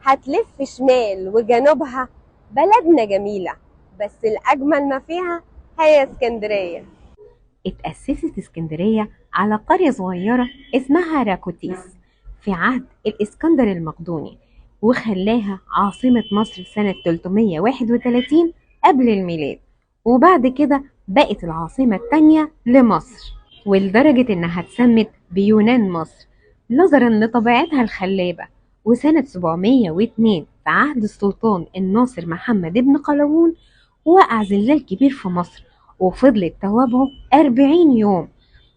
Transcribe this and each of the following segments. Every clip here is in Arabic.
هتلف شمال وجنوبها بلدنا جميلة، بس الأجمل ما فيها هي اسكندرية. اتأسست اسكندرية على قرية صغيرة اسمها راكوتيس في عهد الإسكندر المقدوني، وخلاها عاصمة مصر سنة 331 قبل الميلاد. وبعد كده بقت العاصمة التانية لمصر، ولدرجة إنها اتسمت بيونان مصر نظرا لطبيعتها الخلابة. وسنة 702 في عهد السلطان الناصر محمد بن قلاوون وقع زلزال كبير في مصر، وفضلت توابعه 40 يوم.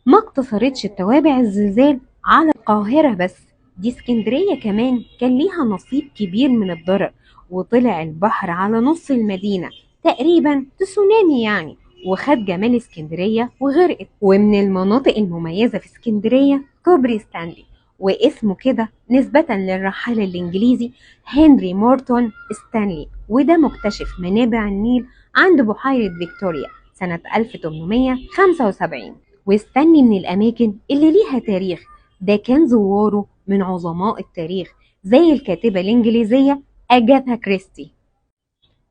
ما اقتصرتش التوابع الزلزال على القاهرة بس، دي اسكندرية كمان كان ليها نصيب كبير من الضرر، وطلع البحر على نص المدينة تقريبا تسونامي يعني، وخد جمال اسكندرية وغرقت. ومن المناطق المميزة في اسكندرية كوبري ستانلي، واسمه كده نسبة للرحالة الإنجليزي هنري مورتون ستانلي، وده مكتشف منابع النيل عند بحيرة فيكتوريا سنة 1875. واستني من الأماكن اللي ليها تاريخ، ده كان زواره من عظماء التاريخ زي الكاتبة الإنجليزية أجاثا كريستي.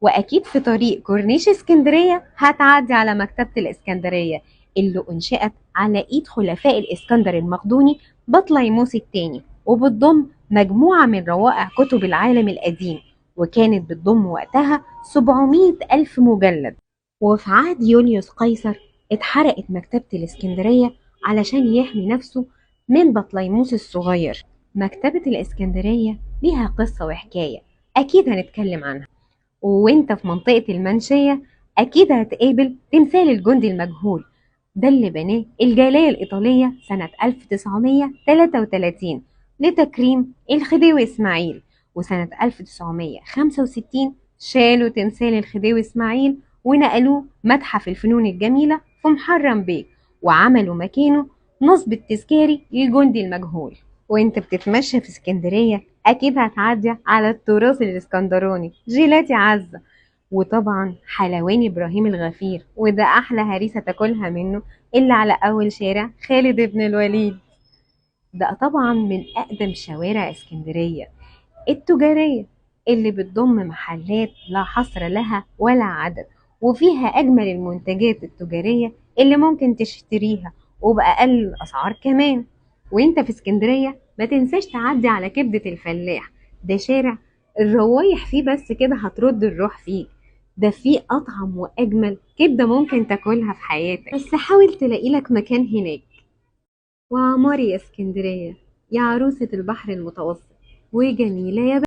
وأكيد في طريق كورنيش اسكندرية هتعدي على مكتبة الإسكندرية اللي أنشئت على إيد خلفاء الإسكندر المقدوني بطليموس الثاني، وبتضم مجموعة من روائع كتب العالم القديم، وكانت بتضم وقتها 700 ألف مجلد. وفي عهد يوليوس قيصر اتحرقت مكتبة الإسكندرية علشان يحمي نفسه من بطليموس الصغير. مكتبة الإسكندرية ليها قصة وحكاية أكيد هنتكلم عنها. وانت في منطقة المنشية أكيد هتقابل تمثال الجندي المجهول، ده اللي بناه الجالية الإيطالية سنة 1933 لتكريم الخديوي إسماعيل. وسنة 1965 شالوا تمثال الخديوي إسماعيل ونقلوه متحف الفنون الجميلة في محرم بيك، وعملوا مكانه نصب التذكاري للجندي المجهول. وانت بتتمشى في اسكندرية أكيد هتعدي على التراث الإسكندراني جيلاتي عزة، وطبعا حلواني إبراهيم الغفير، وده أحلى هريسة تاكلها منه اللي على أول شارع خالد بن الوليد. ده طبعا من أقدم شوارع اسكندرية التجارية اللي بتضم محلات لا حصر لها ولا عدد، وفيها أجمل المنتجات التجارية اللي ممكن تشتريها وبأقل الأسعار كمان. وانت في اسكندرية ما تنساش تعدي على كبدة الفلاح، ده شارع الروايح فيه بس كده هترد الروح فيك، ده فيه أطعم وأجمل كبدة ممكن تاكلها في حياتك، بس حاول تلاقي لك مكان هناك. وعماري يا اسكندرية يا عروسة البحر المتوسط وجميلة يا